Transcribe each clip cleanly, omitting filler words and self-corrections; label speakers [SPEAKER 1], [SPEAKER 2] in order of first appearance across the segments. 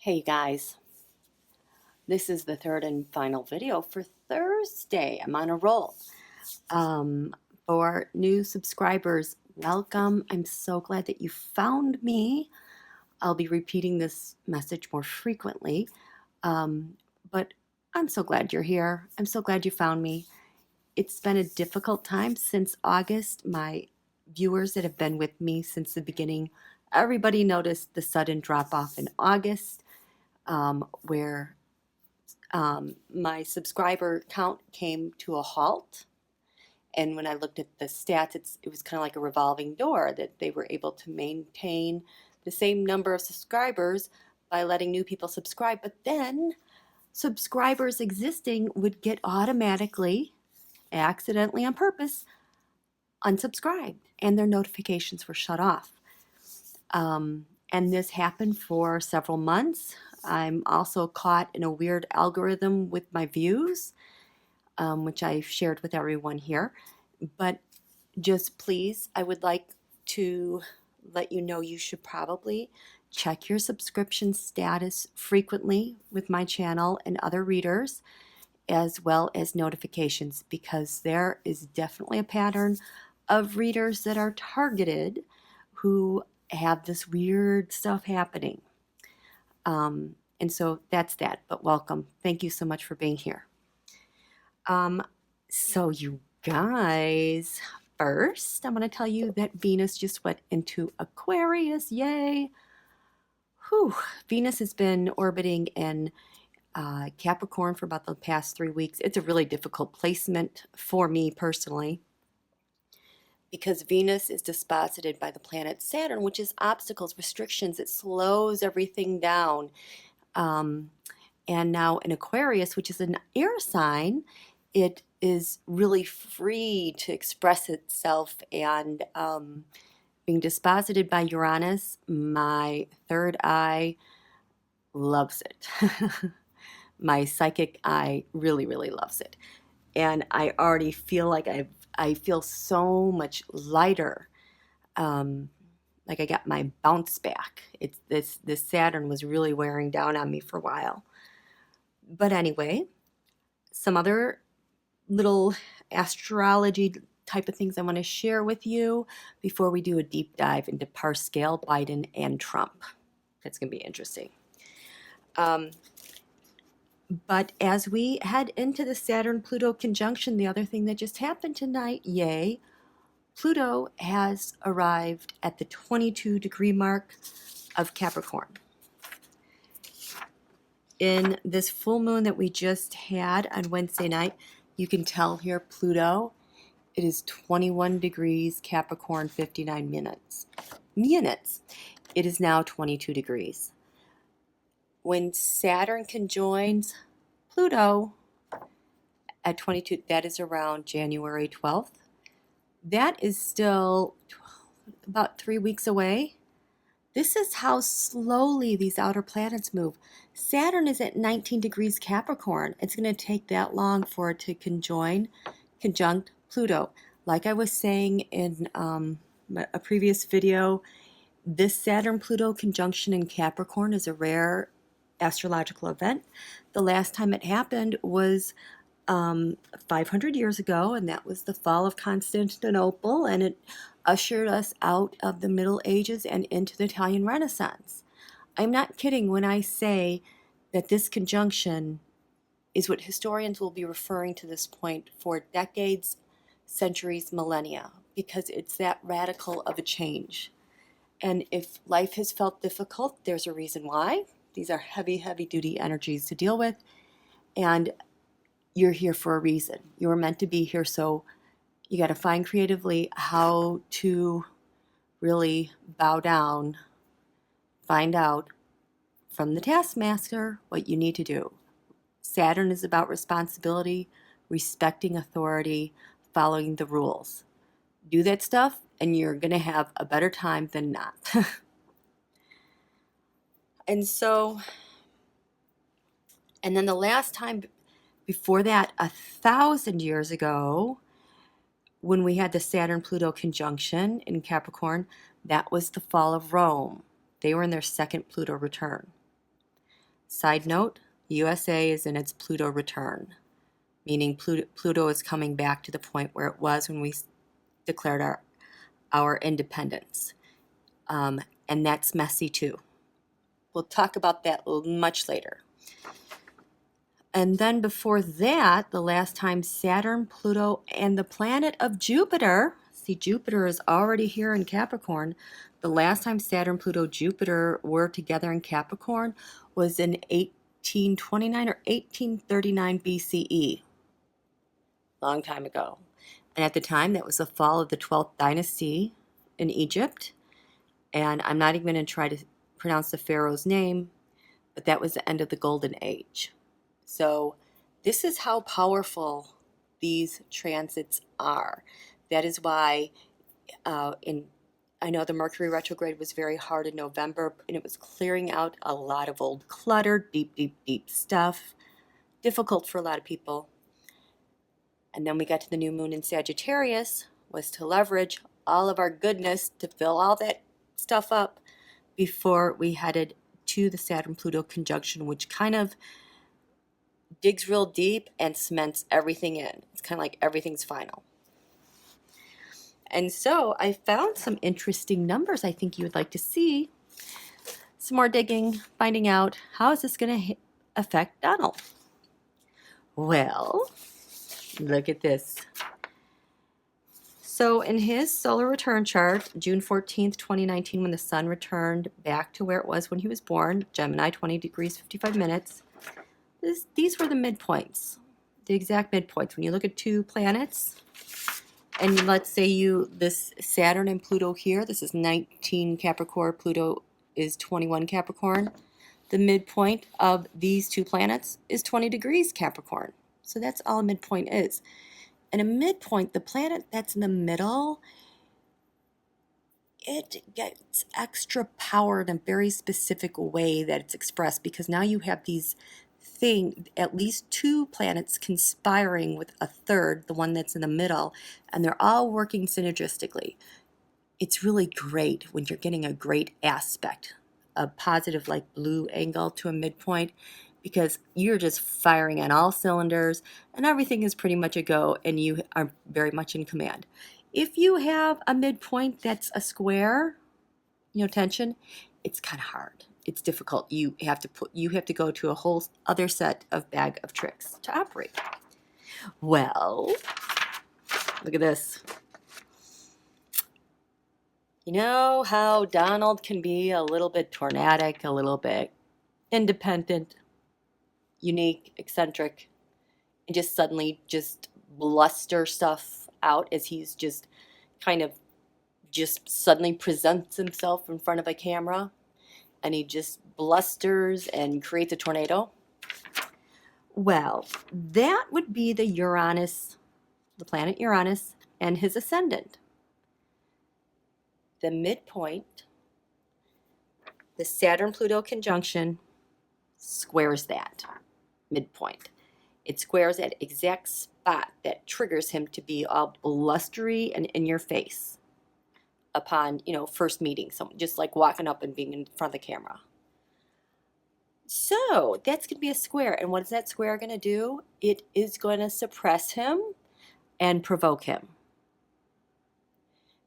[SPEAKER 1] Hey guys, this is the third and final video for Thursday. I'm on a roll. Um, for new subscribers, welcome. I'm so glad that you found me. I'll be repeating this message more frequently, but I'm so glad you're here. I'm so glad you found me. It's been a difficult time since August. My viewers that have been with me since the beginning, everybody noticed the sudden drop off in August, where my subscriber count came to a halt. And when I looked at the stats, it was kind of like a revolving door that they were able to maintain the same number of subscribers by letting new people subscribe. But then subscribers existing would get automatically, accidentally on purpose, unsubscribed and their notifications were shut off. And this happened for several months. I'm also caught in a weird algorithm with my views, which I've shared with everyone here. But just please, I would like to let you know you should probably check your subscription status frequently with my channel and other readers, as well as notifications, because there is definitely a pattern of readers that are targeted who have this weird stuff happening. And so that's that, but welcome. Thank you so much for being here. So you guys, first, I'm going to tell you that Venus just went into Aquarius. Yay! Whew. Venus has been orbiting in Capricorn for about the past 3 weeks. It's a really difficult placement for me personally, because Venus is disposited by the planet Saturn, which is obstacles, restrictions. It slows everything down. And now in Aquarius, which is an air sign, it is really free to express itself. And being disposited by Uranus, my third eye loves it. My psychic eye really, really loves it. And I already feel like I feel so much lighter. Like I got my bounce back. It's this Saturn was really wearing down on me for a while. But anyway, some other little astrology type of things I want to share with you before we do a deep dive into Parscale, Biden, and Trump. That's going to be interesting. But as we head into the Saturn-Pluto conjunction, the other thing that just happened tonight, yay, Pluto has arrived at the 22-degree mark of Capricorn. In this full moon that we just had on Wednesday night, you can tell here Pluto, it is 21 degrees Capricorn, 59 minutes. It is now 22 degrees. When Saturn conjoins Pluto at 22, that is around January 12th. That is still about 3 weeks away. This is how slowly these outer planets move. Saturn is at 19 degrees Capricorn. It's going to take that long for it to conjunct Pluto. Like I was saying in a previous video, this Saturn-Pluto conjunction in Capricorn is a rare astrological event. The last time it happened was 500 years ago, and that was the fall of Constantinople, and it ushered us out of the Middle Ages and into the Italian Renaissance. I'm not kidding when I say that this conjunction is what historians will be referring to this point for decades, centuries, millennia, because it's that radical of a change. And if life has felt difficult, there's a reason why. These are heavy, heavy-duty energies to deal with, and you're here for a reason. You were meant to be here, so you got to find creatively how to really bow down, find out from the taskmaster what you need to do. Saturn is about responsibility, respecting authority, following the rules. Do that stuff, and you're going to have a better time than not. And then the last time before that, 1,000 years ago, when we had the Saturn-Pluto conjunction in Capricorn, that was the fall of Rome. They were in their second Pluto return. Side note, the USA is in its Pluto return, meaning Pluto is coming back to the point where it was when we declared our independence. And that's messy too. We'll talk about that much later. And then before that, the last time Saturn, Pluto, and the planet of Jupiter, see, Jupiter is already here in Capricorn. The last time Saturn, Pluto, Jupiter were together in Capricorn was in 1829 or 1839 BCE. Long time ago. And at the time, that was the fall of the 12th dynasty in Egypt. And I'm not even going to try to pronounce the pharaoh's name, but that was the end of the Golden Age. So this is how powerful these transits are. That is why I know the Mercury retrograde was very hard in November, and it was clearing out a lot of old clutter, deep stuff. Difficult for a lot of people. And then we got to the new moon in Sagittarius, was to leverage all of our goodness to fill all that stuff up before we headed to the Saturn-Pluto conjunction, which kind of digs real deep and cements everything in. It's kind of like everything's final. And so I found some interesting numbers I think you would like to see. Some more digging, finding out how is this going to affect Donald. Well, look at this. So in his solar return chart, June 14th, 2019, when the sun returned back to where it was when he was born, Gemini, 20 degrees, 55 minutes, these were the midpoints, the exact midpoints. When you look at two planets, and let's say this Saturn and Pluto here, this is 19 Capricorn, Pluto is 21 Capricorn. The midpoint of these two planets is 20 degrees Capricorn. So that's all a midpoint is. And a midpoint, the planet that's in the middle, it gets extra power in a very specific way that it's expressed, because now you have at least two planets conspiring with a third, the one that's in the middle, and they're all working synergistically. It's really great when you're getting a great aspect, a positive like blue angle to a midpoint, because you're just firing on all cylinders and everything is pretty much a go and you are very much in command. If you have a midpoint that's a square, tension, it's kind of hard. It's difficult. You have to go to a whole other set of bag of tricks to operate. Well, look at this. You know how Donald can be a little bit tornadic, a little bit independent, unique, eccentric, and just suddenly just bluster stuff out as he's just kind of just suddenly presents himself in front of a camera, and he just blusters and creates a tornado. Well, that would be the planet Uranus, and his ascendant. The midpoint, the Saturn-Pluto conjunction, squares that midpoint. It squares that exact spot that triggers him to be all blustery and in your face upon, first meeting someone, just like walking up and being in front of the camera. So that's going to be a square. And what is that square going to do? It is going to suppress him and provoke him.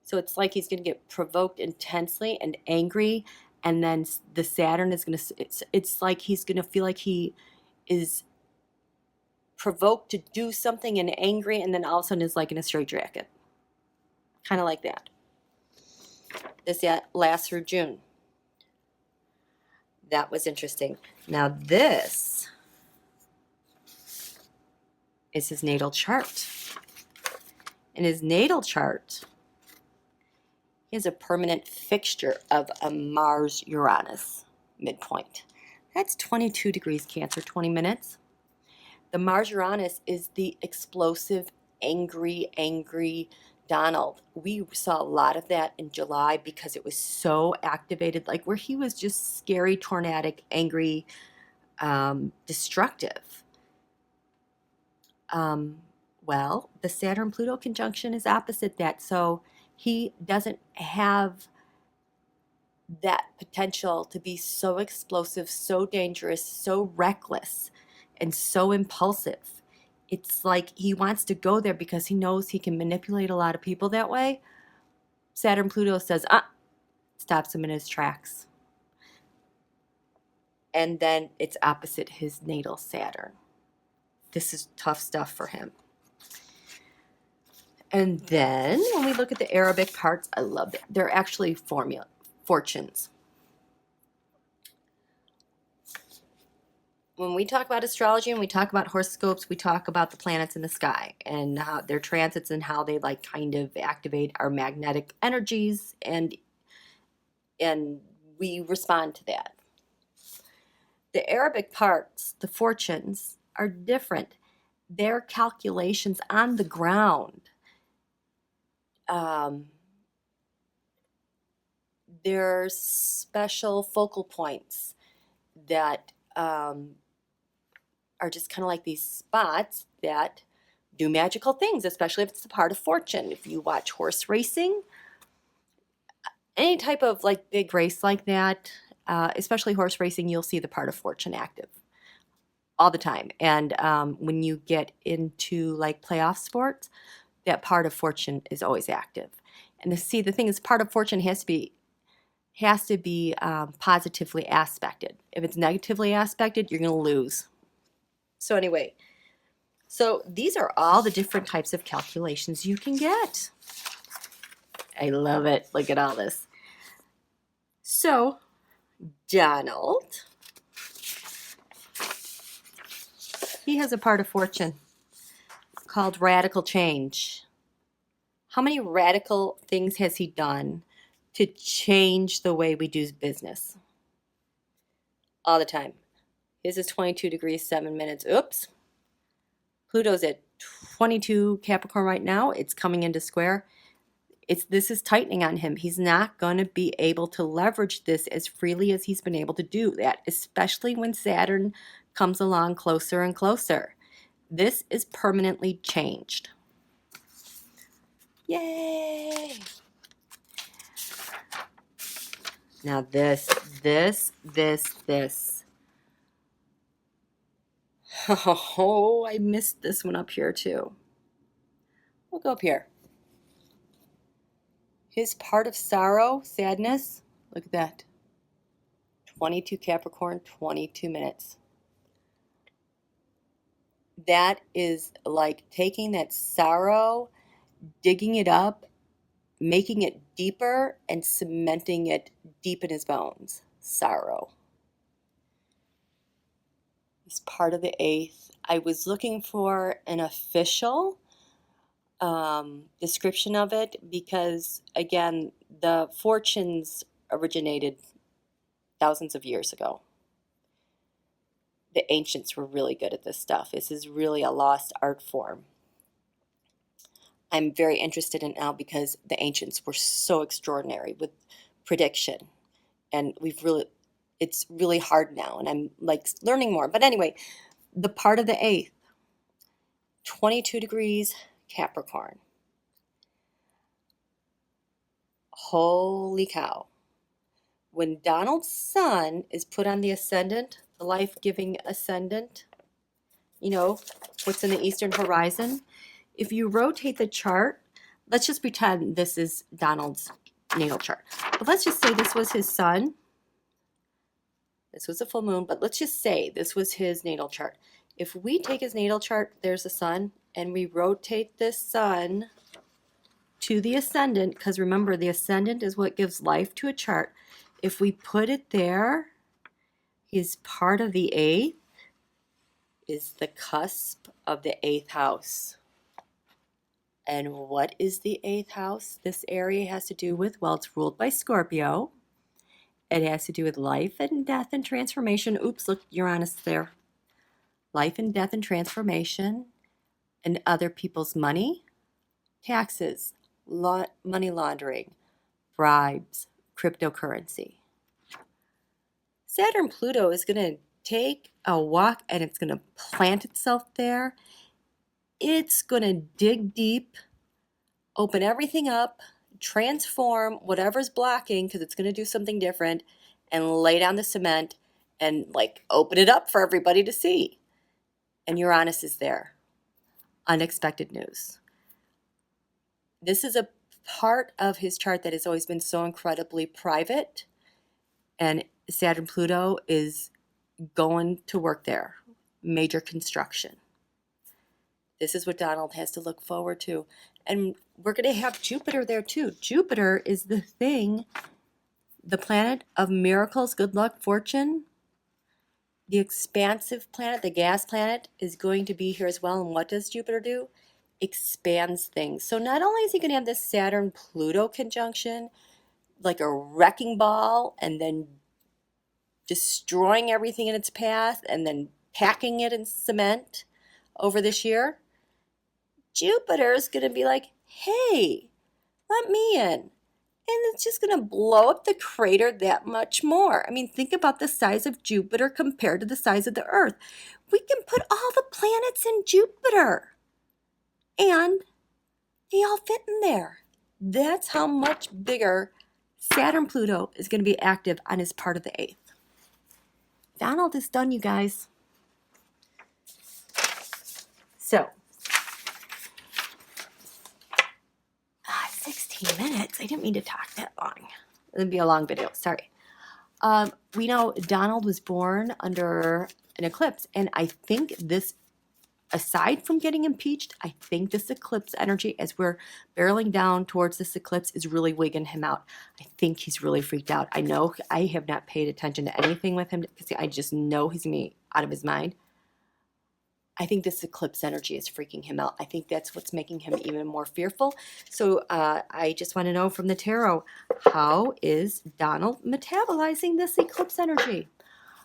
[SPEAKER 1] So it's like he's going to get provoked intensely and angry, and then the Saturn is going to, it's like he's going to feel like he is provoked to do something and angry, and then all of a sudden is like in a straitjacket. Kind of like that. This lasts through June. That was interesting. Now this is his natal chart. In his natal chart, he has a permanent fixture of a Mars-Uranus midpoint. That's 22 degrees Cancer, 20 minutes. The Mars-Uranus is the explosive, angry Donald. We saw a lot of that in July because it was so activated, like where he was just scary, tornadic, angry, destructive. Well, the Saturn-Pluto conjunction is opposite that, so he doesn't have that potential to be so explosive, so dangerous, so reckless, and so impulsive. It's like he wants to go there because he knows he can manipulate a lot of people that way. Saturn Pluto says, stops him in his tracks. And then it's opposite his natal Saturn. This is tough stuff for him. And then when we look at the Arabic parts, I love it. They're actually fortunes. When we talk about astrology and we talk about horoscopes, we talk about the planets in the sky and how their transits and how they like kind of activate our magnetic energies, and we respond to that. The Arabic parts, the fortunes, are different. They're calculations on the ground. They're special focal points that are just kind of like these spots that do magical things, especially if it's a part of fortune. If you watch horse racing, any type of like big race like that, especially horse racing, you'll see the part of fortune active all the time. And when you get into like playoff sports, that part of fortune is always active. And to see, the thing is, part of fortune has to be positively aspected. If it's negatively aspected, you're going to lose. So anyway, so these are all the different types of calculations you can get. I love it. Look at all this. So Donald, he has a part of fortune called radical change. How many radical things has he done to change the way we do business? All the time. His is 22 degrees, 7 minutes. Oops. Pluto's at 22 Capricorn right now. It's coming into square. This is tightening on him. He's not going to be able to leverage this as freely as he's been able to do that, especially when Saturn comes along closer and closer. This is permanently changed. Yay! Now this. Oh, I missed this one up here too. We'll go up here. His part of sorrow, sadness, look at that. 22 Capricorn, 22 minutes. That is like taking that sorrow, digging it up, making it deeper, and cementing it deep in his bones. Sorrow. It's part of the 8th. I was looking for an official description of it because, again, the fortunes originated thousands of years ago. The ancients were really good at this stuff. This is really a lost art form. I'm very interested in it now because the ancients were so extraordinary with prediction, and it's really hard now, and I'm like learning more. But anyway, the part of the 8th, 22 degrees Capricorn. Holy cow. When Donald's sun is put on the ascendant, the life-giving ascendant, you know, what's in the eastern horizon, if you rotate the chart, let's just pretend this is Donald's natal chart. But let's just say this was his sun. This was a full moon, but let's just say this was his natal chart. If we take his natal chart, there's the sun, and we rotate this sun to the ascendant, because remember, the ascendant is what gives life to a chart. If we put it there, his part of the 8th is the cusp of the 8th house. And what is the 8th house? This area has to do with, well, it's ruled by Scorpio. It has to do with life and death and transformation. Oops, look, Uranus there. Life and death and transformation, and other people's money, taxes, money laundering, bribes, cryptocurrency. Saturn Pluto is going to take a walk and it's going to plant itself there. It's going to dig deep, open everything up, transform whatever's blocking, because it's going to do something different, and lay down the cement and like open it up for everybody to see. And Uranus is there. Unexpected news. This is a part of his chart that has always been so incredibly private, and Saturn Pluto is going to work there. Major construction. This is what Donald has to look forward to. And we're going to have Jupiter there too. Jupiter is the thing, the planet of miracles, good luck, fortune. The expansive planet, the gas planet, is going to be here as well. And what does Jupiter do? Expands things. So not only is he going to have this Saturn-Pluto conjunction, like a wrecking ball, and then destroying everything in its path, and then packing it in cement over this year, Jupiter is going to be like, hey, let me in. And it's just going to blow up the crater that much more. I mean, think about the size of Jupiter compared to the size of the Earth. We can put all the planets in Jupiter, and they all fit in there. That's how much bigger Saturn-Pluto is going to be active on his part of the 8th. Donald is done, you guys. So, 16 minutes. I didn't mean to talk that long. It'd be a long video. Sorry. We know Donald was born under an eclipse, and I think this, aside from getting impeached, I think this eclipse energy, as we're barreling down towards this eclipse, is really wigging him out. I think he's really freaked out. I know I have not paid attention to anything with him because I just know he's going to be out of his mind. I think this eclipse energy is freaking him out. I think that's what's making him even more fearful. So I just want to know from the tarot, how is Donald metabolizing this eclipse energy?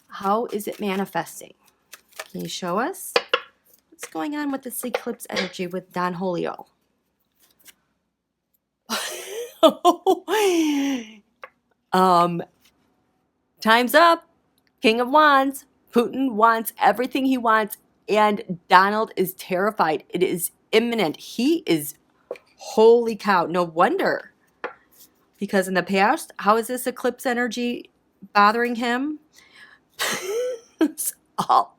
[SPEAKER 1] How is it manifesting? Can you show us what's going on with this eclipse energy with Don Julio? Time's up. King of Wands. Putin wants everything he wants, and Donald is terrified. It is imminent. He is, holy cow, no wonder. Because in the past, how is this eclipse energy bothering him? It's all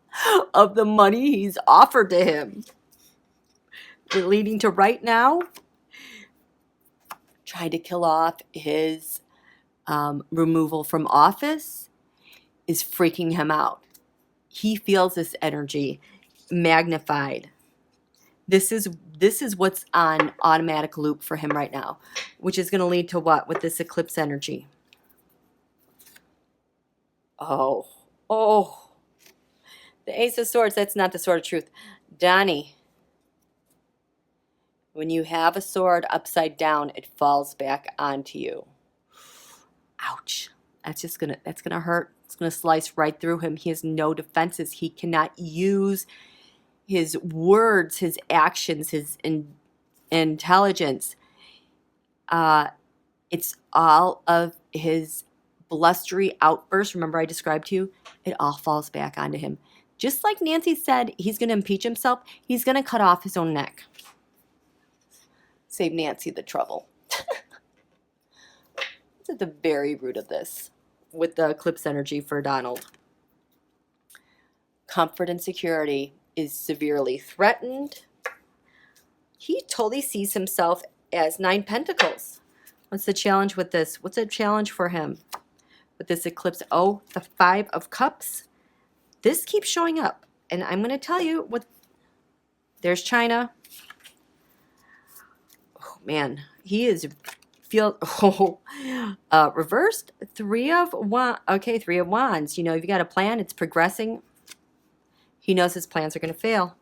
[SPEAKER 1] of the money he's offered to him. Leading to right now, trying to kill off his removal from office is freaking him out. He feels this energy magnified. This is what's on automatic loop for him right now, which is going to lead to what with this eclipse energy? Oh, the Ace of Swords. That's not the sword of truth. Donnie, when you have a sword upside down, it falls back onto you. Ouch. That's gonna hurt. It's gonna slice right through him. He has no defenses. He cannot use his words, his actions, his intelligence. It's all of his blustery outbursts. Remember I described to you? It all falls back onto him. Just like Nancy said, he's going to impeach himself. He's going to cut off his own neck. Save Nancy the trouble. It's at the very root of this with the eclipse energy for Donald. Comfort and security is severely threatened. He totally sees himself as 9 Pentacles. What's the challenge with this? What's the challenge for him with this eclipse? Oh, the 5 of Cups. This keeps showing up. And I'm going to tell you what. There's China. Oh, man. He is reversed. 3 of Wands. Okay, 3 of Wands. You know, if you got a plan, it's progressing. He knows his plans are going to fail.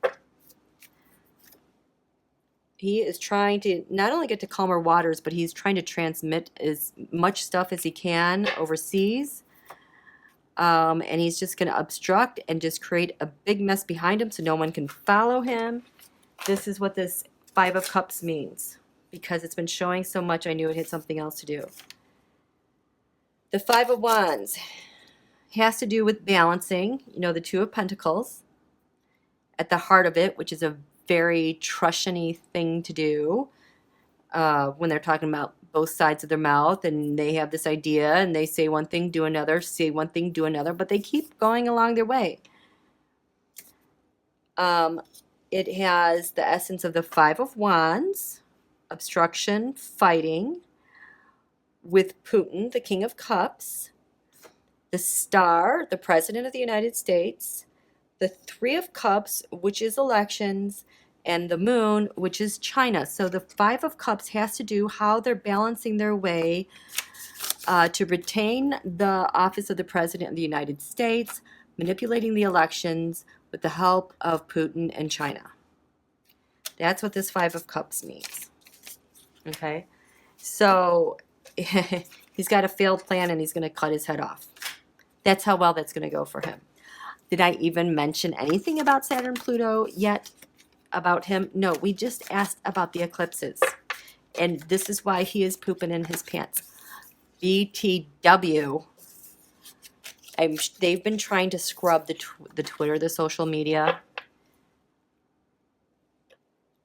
[SPEAKER 1] He is trying to not only get to calmer waters, but he's trying to transmit as much stuff as he can overseas. And he's just going to obstruct and just create a big mess behind him so no one can follow him. This is what this 5 of Cups means. Because it's been showing so much, I knew it had something else to do. The 5 of Wands has to do with balancing, you know, the 2 of Pentacles at the heart of it, which is a very trustion-y thing to do when they're talking about both sides of their mouth, and they have this idea, and they say one thing, do another, say one thing, do another, but they keep going along their way. It has the essence of the Five of Wands, obstruction, fighting, with Putin, the King of Cups, the Star, the President of the United States, the Three of Cups, which is elections, and the Moon, which is China. So the Five of Cups has to do how they're balancing their way to retain the office of the President of the United States, manipulating the elections with the help of Putin and China. That's what this Five of Cups means. Okay? So he's got a failed plan, and he's going to cut his head off. That's how well that's going to go for him. Did I even mention anything about Saturn, Pluto yet about him? No, we just asked about the eclipses. And this is why he is pooping in his pants. BTW. They've been trying to scrub the Twitter, the social media.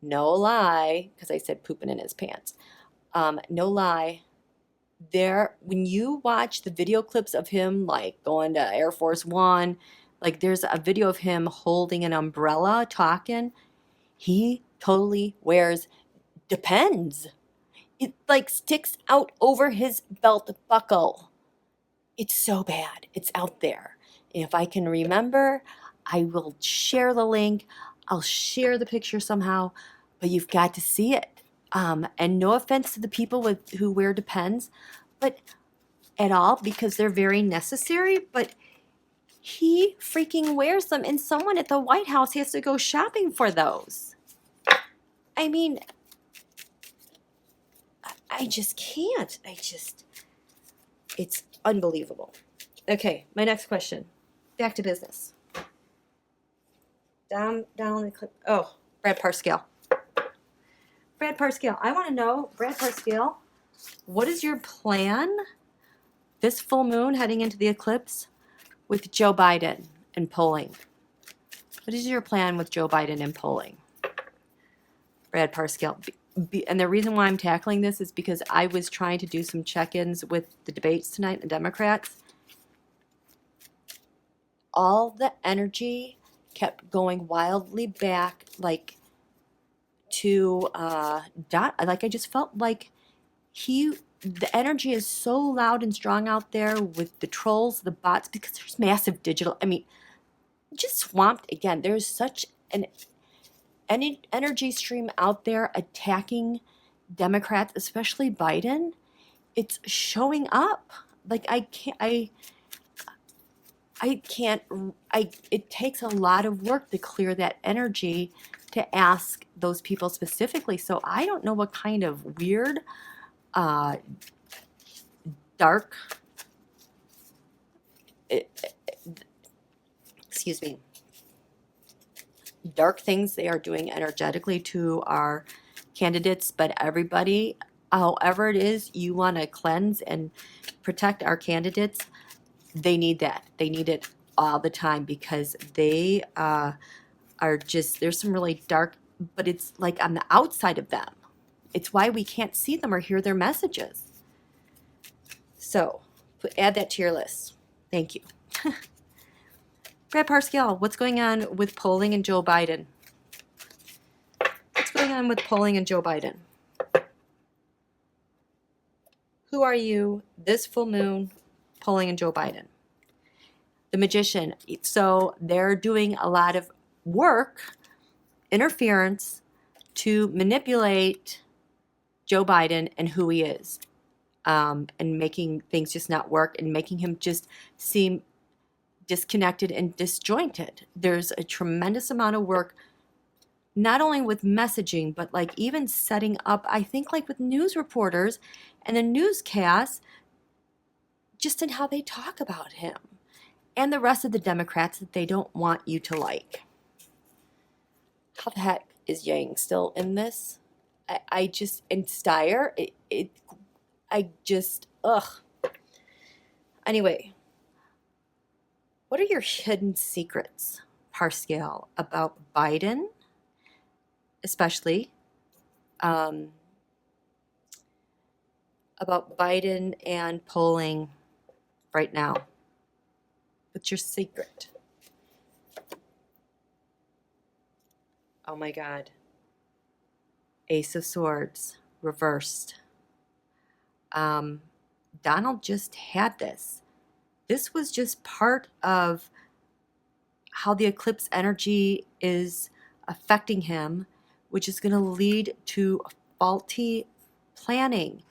[SPEAKER 1] No lie, because I said pooping in his pants. No lie. When you watch the video clips of him, like going to Air Force One, like there's a video of him holding an umbrella talking. He totally wears Depends. It like sticks out over his belt buckle. It's so bad. It's out there. And if I can remember, I will share the link. I'll share the picture somehow, but you've got to see it. And no offense to the people who wear Depends, but at all, because they're very necessary, but he freaking wears them, and someone at the White House has to go shopping for those. I mean, I just can't. It's unbelievable. Okay, my next question. Back to business. Down the clip. Oh, Brad Parscale. Brad Parscale, I want to know, Brad Parscale, what is your plan this full moon heading into the eclipse with Joe Biden and polling? What is your plan with Joe Biden and polling? Brad Parscale. And the reason why I'm tackling this is because I was trying to do some check-ins with the debates tonight, the Democrats. All the energy kept going wildly back, like to like I just felt like the energy is so loud and strong out there with the trolls, the bots, because there's massive digital, I mean, just swamped again. There's such an energy stream out there attacking Democrats, especially Biden. It's showing up. Like it takes a lot of work to clear that energy to ask those people specifically. So I don't know what kind of weird, dark, excuse me, dark things they are doing energetically to our candidates, but everybody, however it is you want to cleanse and protect our candidates, they need that. They need it all the time, because they are just, there's some really dark, but it's like on the outside of them. It's why we can't see them or hear their messages. So add that to your list. Thank you. Brad Parscale, what's going on with polling and Joe Biden? What's going on with polling and Joe Biden? Who are you this full moon polling and Joe Biden? The Magician. So they're doing a lot of work, interference, to manipulate Joe Biden and who he is, and making things just not work, and making him just seem disconnected and disjointed. There's a tremendous amount of work, not only with messaging, but like even setting up, I think, like with news reporters and the newscasts, just in how they talk about him and the rest of the Democrats that they don't want you to like. How the heck is Yang still in this? I just, and Steyer, Anyway, what are your hidden secrets, Parscale, about Biden, especially, about Biden and polling right now? What's your secret? Oh my God. Ace of Swords, reversed. Donald just had this. This was just part of how the eclipse energy is affecting him, which is going to lead to faulty planning.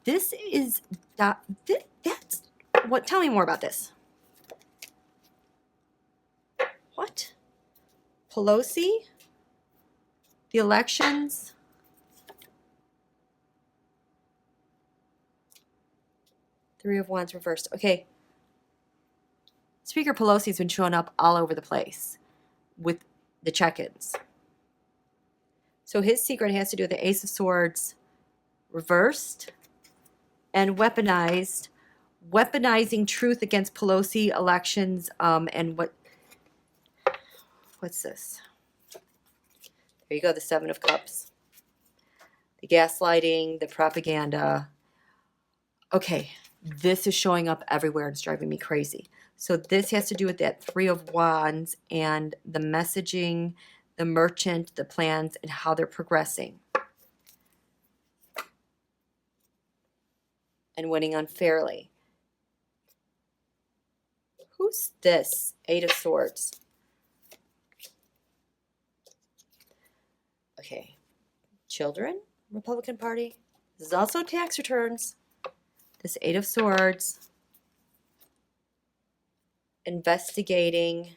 [SPEAKER 1] This is that's what. Tell me more about this. What? Pelosi? The elections? Three of Wands reversed. Okay. Speaker Pelosi's been showing up all over the place with the check-ins. So his secret has to do with the Ace of Swords reversed and weaponized, weaponizing truth against Pelosi elections, and what's this? There you go, the Seven of Cups. The gaslighting, the propaganda. Okay, this is showing up everywhere and it's driving me crazy. So this has to do with that Three of Wands and the messaging, the merchant, the plans, and how they're progressing. And winning unfairly. Who's this? Eight of Swords. Okay. Children, Republican Party. This is also tax returns. This Eight of Swords. Investigating.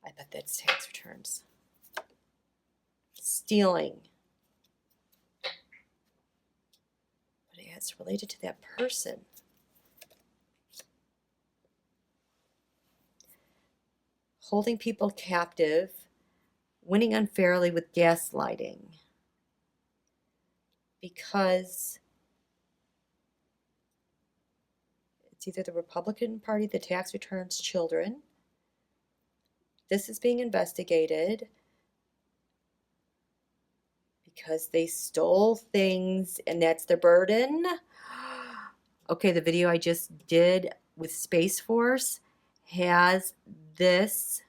[SPEAKER 1] I bet that's tax returns. Stealing. But it's related to that person. Holding people captive. Winning unfairly with gaslighting. Because it's either the Republican Party, the tax returns, children. This is being investigated because they stole things and that's their burden. Okay, the video I just did with Space Force has this.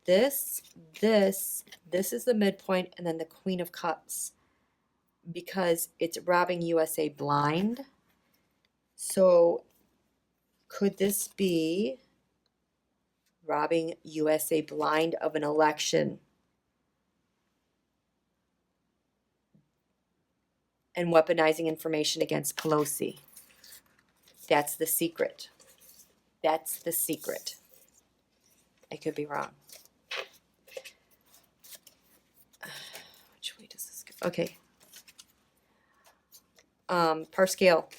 [SPEAKER 1] This is the midpoint, and then the Queen of Cups, because it's robbing USA blind. So could this be robbing USA blind of an election and weaponizing information against Pelosi? That's the secret. That's the secret. I could be wrong. Which way does this go? Okay. Parscale.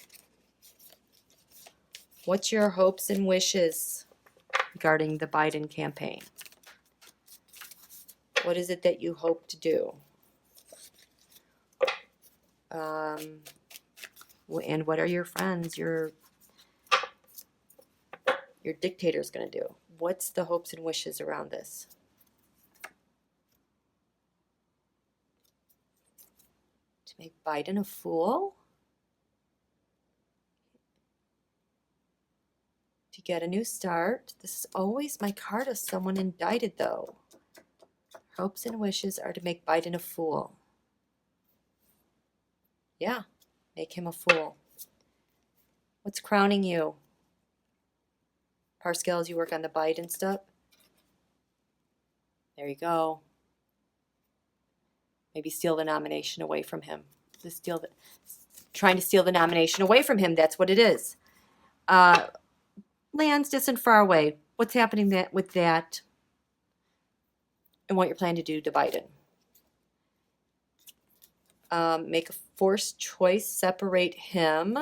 [SPEAKER 1] What's your hopes and wishes regarding the Biden campaign? What is it that you hope to do? And what are your friends, your dictator's going to do? What's the hopes and wishes around this? To make Biden a fool? To get a new start? This is always my card of someone indicted, though. Hopes and wishes are to make Biden a fool. Yeah, make him a fool. What's crowning you? Parscale, as you work on the Biden stuff? There you go. Maybe steal the nomination away from him. Trying to steal the nomination away from him. That's what it is. Lands distant, far away. What's happening with that? And what you're planning to do to Biden? Make a forced choice. Separate him.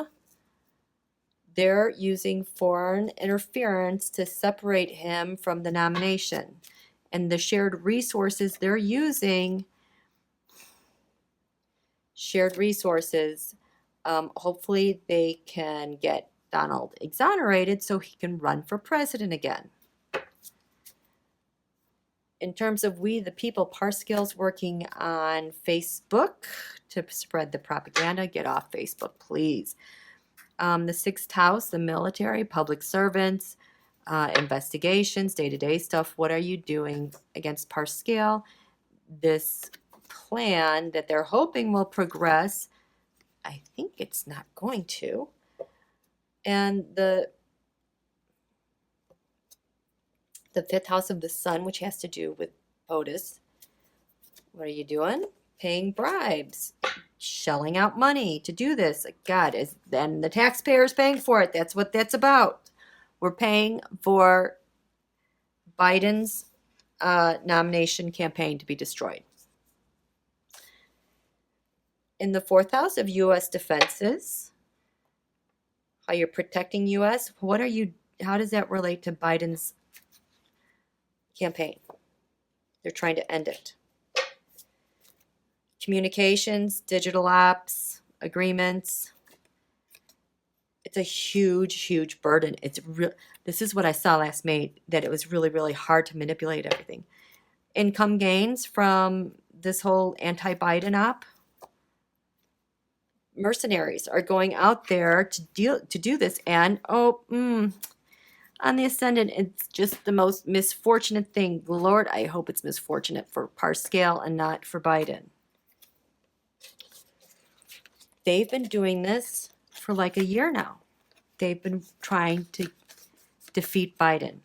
[SPEAKER 1] They're using foreign interference to separate him from the nomination. And the shared resources they're using, hopefully they can get Donald exonerated so he can run for president again. In terms of we the people, Parscale's working on Facebook to spread the propaganda. Get off Facebook, please. The sixth house, the military, public servants, investigations, day-to-day stuff. What are you doing against Parscale? This plan that they're hoping will progress, I think it's not going to. And the fifth house of the sun, which has to do with POTUS. What are you doing? Paying bribes, shelling out money to do this. God, then the taxpayers paying for it. That's what that's about. We're paying for Biden's nomination campaign to be destroyed. In the fourth house of U.S. defenses, how you're protecting U.S., how does that relate to Biden's campaign? They're trying to end it. Communications, digital apps, agreements. It's a huge, huge burden. This is what I saw last May, that it was really, really hard to manipulate everything. Income gains from this whole anti-Biden op. Mercenaries are going out there to do this, and on the ascendant, it's just the most misfortunate thing. Lord, I hope it's misfortunate for Parscale and not for Biden. They've been doing this for like a year now. They've been trying to defeat Biden.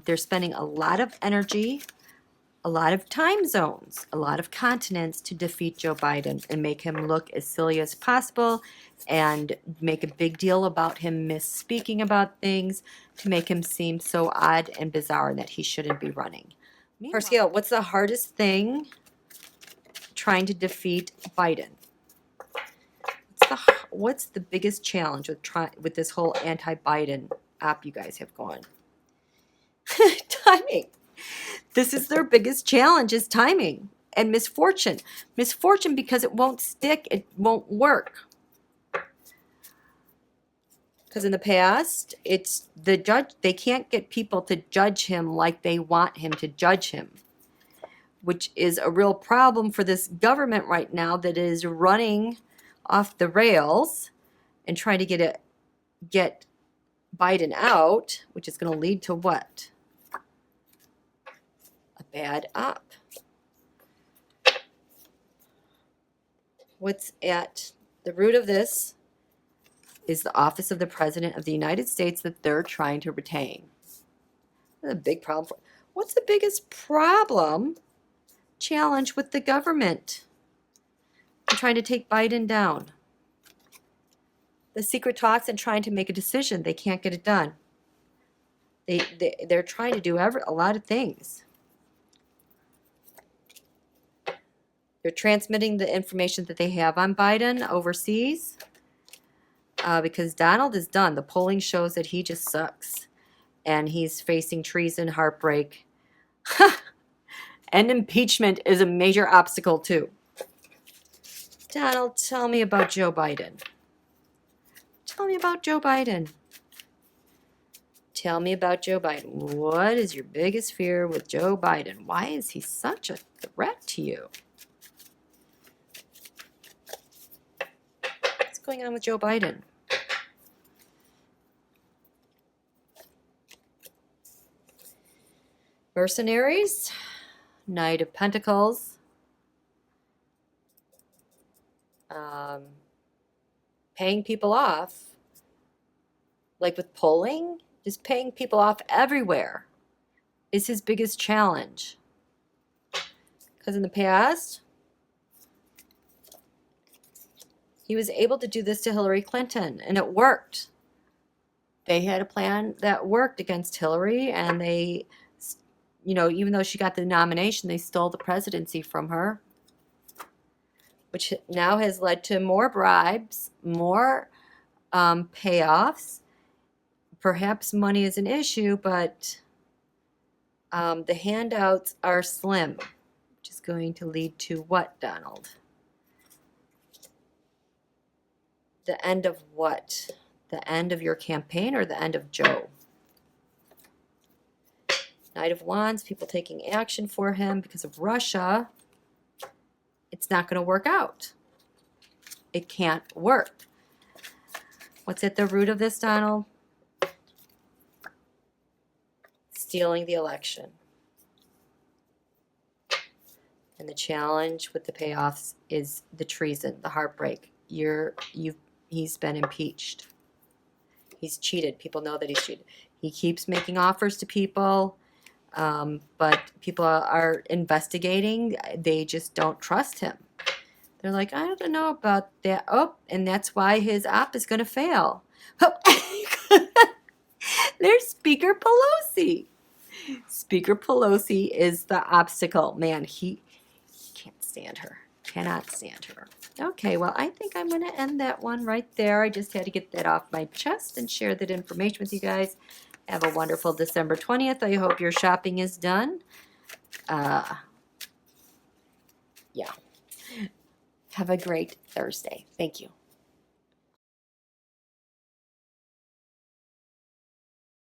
[SPEAKER 1] They're spending a lot of energy, a lot of time zones, a lot of continents to defeat Joe Biden and make him look as silly as possible and make a big deal about him misspeaking about things to make him seem so odd and bizarre that he shouldn't be running. Parscale, what's the hardest thing trying to defeat Biden? What's the biggest challenge with this whole anti-Biden op you guys have going? Timing. This is their biggest challenge, is timing and misfortune. Misfortune because it won't stick, it won't work. Because in the past, it's the judge, they can't get people to judge him like they want him to judge him, which is a real problem for this government right now that is running off the rails and trying to get Biden out, which is going to lead to what? A bad op. What's at the root of this is the office of the President of the United States that they're trying to retain. That's a big problem. What's the biggest challenge with the government? I'm trying to take Biden down. The secret talks and trying to make a decision. They can't get it done. They're trying to do a lot of things. They're transmitting the information that they have on Biden overseas because Donald is done. The polling shows that he just sucks. And he's facing treason, heartbreak. And impeachment is a major obstacle too. Donald, tell me about Joe Biden. Tell me about Joe Biden. Tell me about Joe Biden. What is your biggest fear with Joe Biden? Why is he such a threat to you? What's going on with Joe Biden? Mercenaries, Knight of Pentacles, paying people off, like with polling, just paying people off everywhere is his biggest challenge. Because in the past, he was able to do this to Hillary Clinton, and it worked. They had a plan that worked against Hillary, and they, even though she got the nomination, they stole the presidency from her, which now has led to more bribes, more payoffs. Perhaps money is an issue, but the handouts are slim, which is going to lead to what, Donald? The end of what? The end of your campaign or the end of Joe? Knight of Wands, people taking action for him because of Russia. It's not going to work out. It can't work. What's at the root of this, Donald? Stealing the election. And the challenge with the payoffs is the treason, the heartbreak. He's been impeached. He's cheated. People know that he's cheated. He keeps making offers to people, but people are investigating. They just don't trust him. They're like, I don't know about that. Oh, and that's why his op is going to fail. Oh. There's Speaker Pelosi. Speaker Pelosi is the obstacle. Man, he can't stand her. Cannot stand her. Okay, well, I think I'm going to end that one right there. I just had to get that off my chest and share that information with you guys. Have a wonderful December 20th. I hope your shopping is done. Yeah. Have a great Thursday. Thank you.